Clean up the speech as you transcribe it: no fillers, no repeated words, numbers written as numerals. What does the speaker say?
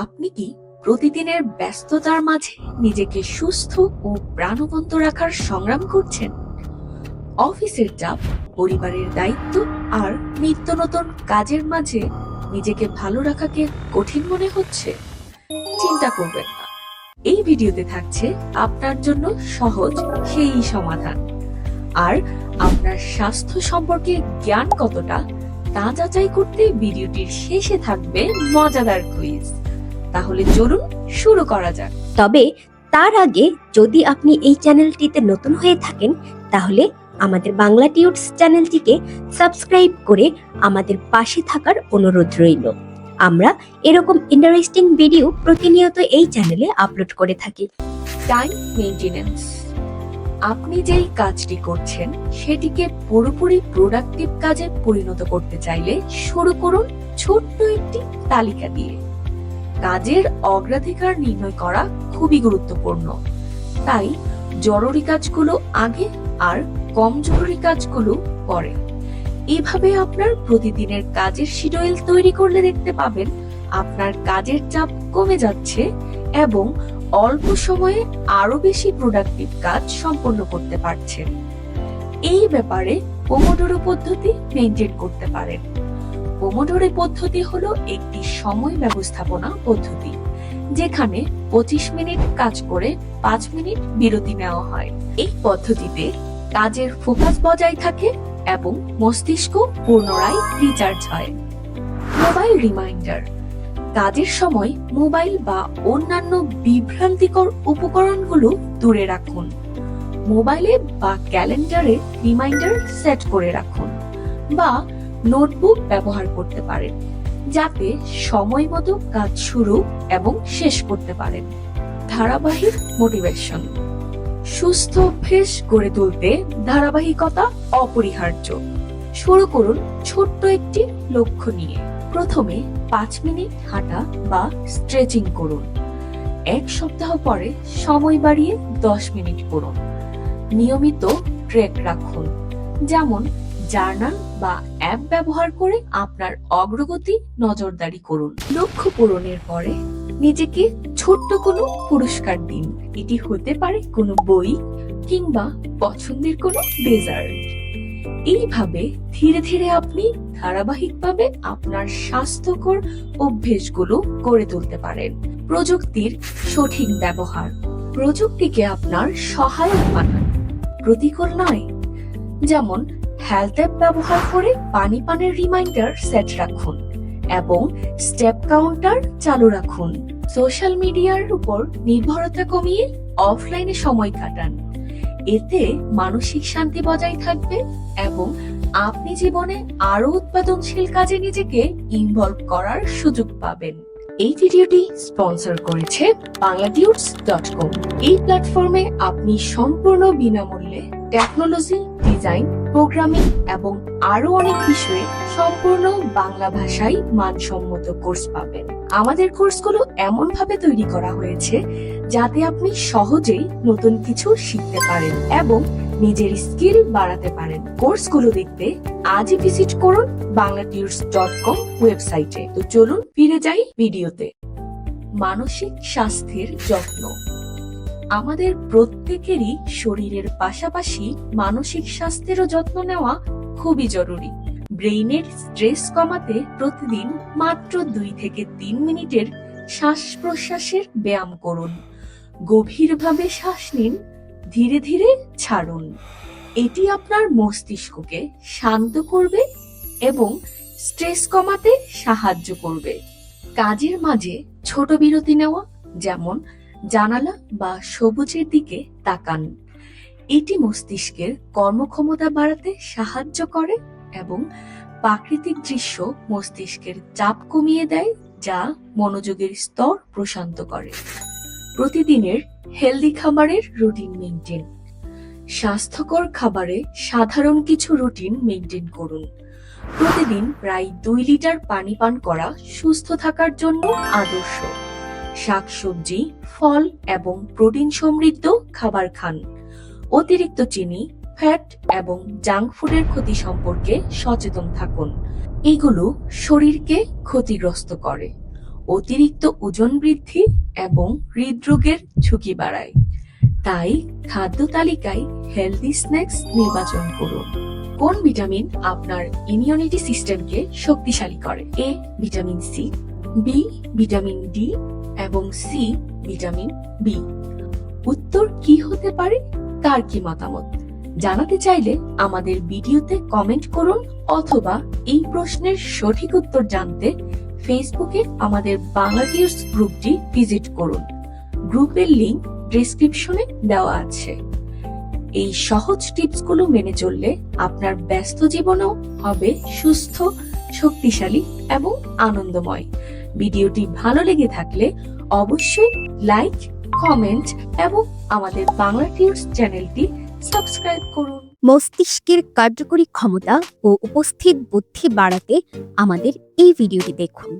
আপনি কি প্রতিদিনের ব্যস্ততার মাঝে নিজেকে সুস্থ ও প্রাণবন্ত রাখার সংগ্রাম করছেন? অফিসের চাপ, পরিবারের দায়িত্ব আর নিত্য নতুন কাজের মাঝে নিজেকে ভালো রাখাকে কঠিন মনে হচ্ছে? চিন্তা করবেন না, এই ভিডিওতে থাকছে আপনার জন্য সহজ সেই সমাধান। আর আপনার স্বাস্থ্য সম্পর্কে জ্ঞান কতটা তা যাচাই করতে ভিডিওটির শেষে থাকবে মজাদার কুইজ। তাহলে চলুন শুরু করা যাক। তবে তার আগে যদি আপনি এই চ্যানেলটিতে নতুন হয়ে থাকেন তাহলে আমাদের বাংলা টিউটস চ্যানেলটিকে সাবস্ক্রাইব করে আমাদের পাশে থাকার অনুরোধ রইল। আমরা এরকম ইন্টারেস্টিং ভিডিও প্রতিনিয়ত এই চ্যানেলে আপলোড করে থাকি। Time maintenance. আপনি যেই কাজটি করছেন সেটিকে পুরোপুরি প্রোডাক্টিভ কাজে পরিণত করতে চাইলে শুরু করুন ছোট্ট একটি তালিকা দিয়ে। কাজের অগ্রাধিকার নির্ণয় করা খুবই গুরুত্বপূর্ণ, তাই জরুরি কাজগুলো আগে আর কম জরুরি কাজগুলো পরে। এইভাবে আপনার প্রতিদিনের কাজের শিডিউল তৈরি করলে দেখতে পাবেন আপনার কাজের চাপ কমে যাচ্ছে এবং অল্প সময়ে আরো বেশি প্রোডাক্টিভ কাজ সম্পন্ন করতে পারছেন। এই ব্যাপারে পোমোডোরো পদ্ধতি মেইনটেইন করতে পারেন। পোমোডোরো পদ্ধতি হলো একটি সময় ব্যবস্থাপনা পদ্ধতি, যেখানে 25 মিনিট কাজ করে 5 মিনিট বিরতি নেওয়া হয়। এই পদ্ধতিতে কাজের ফোকাস বজায় থাকে এবং মস্তিষ্ক পুনরায় রিচার্জ হয়। Mobile reminder. কাজের সময় মোবাইল বা অন্যান্য বিভ্রান্তিকর উপকরণগুলো দূরে রাখুন। মোবাইলে বা ক্যালেন্ডারে রিমাইন্ডার সেট করে রাখুন বা নোটবুক ব্যবহার করতে পারেন, যাতে সময় মতো কাজ শুরু এবং শেষ করতে পারেন। ধারাবাহিক মোটিভেশন। সুস্থ অভ্যেস গড়ে তুলতে ধারাবাহিকতা অপরিহার্য। শুরু করুন ছোট্ট একটি লক্ষ্য নিয়ে। প্রথমে 5 মিনিট হাঁটা বা স্ট্রেচিং করুন। এক সপ্তাহ পরে সময় বাড়িয়ে 10 মিনিট করুন। নিয়মিত ট্র্যাক রাখুন, যেমন জার্নাল বা অ্যাপ ব্যবহার করে আপনার অগ্রগতি নজরদারি করুন। লক্ষ্য পূরণের পরে নিজেকে ছোট্ট কোনো পুরস্কার দিন। এটি হতে পারে কোনো বই কিংবা পছন্দের কোনো ডেজার্ট। এইভাবে ধীরে ধীরে আপনি ধারাবাহিকভাবে আপনার স্বাস্থ্যকর অভ্যেসগুলো গড়ে তুলতে পারেন। প্রযুক্তির সঠিক ব্যবহার। প্রযুক্তিকে আপনার সহায়ক বানান, প্রতিকূল নয়। যেমন হেলথ অ্যাপ ব্যবহার করে পানি পানের রিমাইন্ডার সেট রাখুন এবং স্টেপ কাউন্টার চালু রাখুন। সোশ্যাল মিডিয়ার উপর নির্ভরতা কমিয়ে অফলাইনে সময় কাটান। এতে মানসিক শান্তি বজায় থাকবে এবং আপনি জীবনে আরো উৎপাদনশীল কাজে নিজেকে ইনভলভ করার সুযোগ পাবেন। এই ভিডিওটি স্পন্সর করেছে bangladudes.com। এই প্ল্যাটফর্মে আপনি সম্পূর্ণ বিনামূল্যে টেকনোলজি, ডিজাইন, প্রোগ্রামিং এবং আরো অনেক বিষয়ে সম্পূর্ণ বাংলা ভাষায় মানসম্মত কোর্স পাবেন। আমাদের কোর্সগুলো এমন ভাবে তৈরি করা হয়েছে যাতে আপনি সহজেই নতুন কিছু শিখতে পারেন এবং নিজের স্কিল বাড়াতে পারেন। কোর্সগুলো দেখতে আজই ভিজিট করুন bangladudes.com ওয়েবসাইটে। তো চলুন ফিরে যাই ভিডিওতে। মানসিক স্বাস্থ্যের যত্ন। আমাদের প্রত্যেকেরই শরীরের পাশাপাশি মানসিক স্বাস্থ্যেরও যত্ন নেওয়া খুবই জরুরি। ব্রেইনের স্ট্রেস কমাতে প্রতিদিন মাত্র 2 থেকে 3 মিনিটের শ্বাস প্রশ্বাসের ব্যায়াম করুন। গভীরভাবে শ্বাস নিন, ধীরে ধীরে ছাড়ুন। এটি আপনার মস্তিষ্ককে শান্ত করবে এবং স্ট্রেস কমাতে সাহায্য করবে। কাজের মাঝে ছোট বিরতি নেওয়া, যেমন জানালা বা সবুজের দিকে তাকান। এটি মস্তিষ্কের কর্মক্ষমতা বাড়াতে সাহায্য করে এবং প্রাকৃতিক দৃশ্য মস্তিষ্কের চাপ কমিয়ে দেয়, যা মনোযোগের স্তর প্রশান্ত করে। প্রতিদিনের হেলদি খাবারের রুটিন মেইনটেইন। স্বাস্থ্যকর খাবারে সাধারণ কিছু রুটিন মেইনটেইন করুন। প্রতিদিন প্রায় 2 লিটার পানি পান করা সুস্থ থাকার জন্য আদর্শ। শাকসবজি, ফল এবং প্রোটিন সমৃদ্ধ খাবার খান। অতিরিক্ত চিনি, ফ্যাট এবং জাঙ্ক ফুডের ক্ষতি সম্পর্কে সচেতন থাকুন। এগুলো শরীরকে ক্ষতিগ্রস্ত করে। অতিরিক্ত ওজন বৃদ্ধি এবং হৃদরোগের ঝুঁকি বাড়ায়। তাই খাদ্য তালিকায় হেলদি স্ন্যাক্স নির্বাচন করুন। কোন ভিটামিন আপনার ইমিউনিটি সিস্টেমকে শক্তিশালী করে? A vitamin C, B vitamin D এবং সি ভিটামিন বি। উত্তর কি হতে পারে? কার কি মতামত জানাতে চাইলে আমাদের ভিডিওতে কমেন্ট করুন, অথবা এই প্রশ্নের সঠিক উত্তর জানতে ফেসবুকে আমাদের বাংলা টিউটস গ্রুপটি ভিজিট করুন। গ্রুপের লিংক ডেসক্রিপশনে দেওয়া আছে। এই সহজ টিপসগুলো মেনে চললে আপনার ব্যস্ত জীবনও হবে সুস্থ, শক্তিশালী এবং আনন্দময়। ভিডিওটি ভালো লেগে থাকলে অবশ্যই লাইক, কমেন্ট এবং আমাদের বাংলা টিউটস চ্যানেলটি সাবস্ক্রাইব করুন। মস্তিষ্কের কার্যকরী ক্ষমতা ও উপস্থিত বুদ্ধি বাড়াতে আমাদের এই ভিডিওটি দেখুন।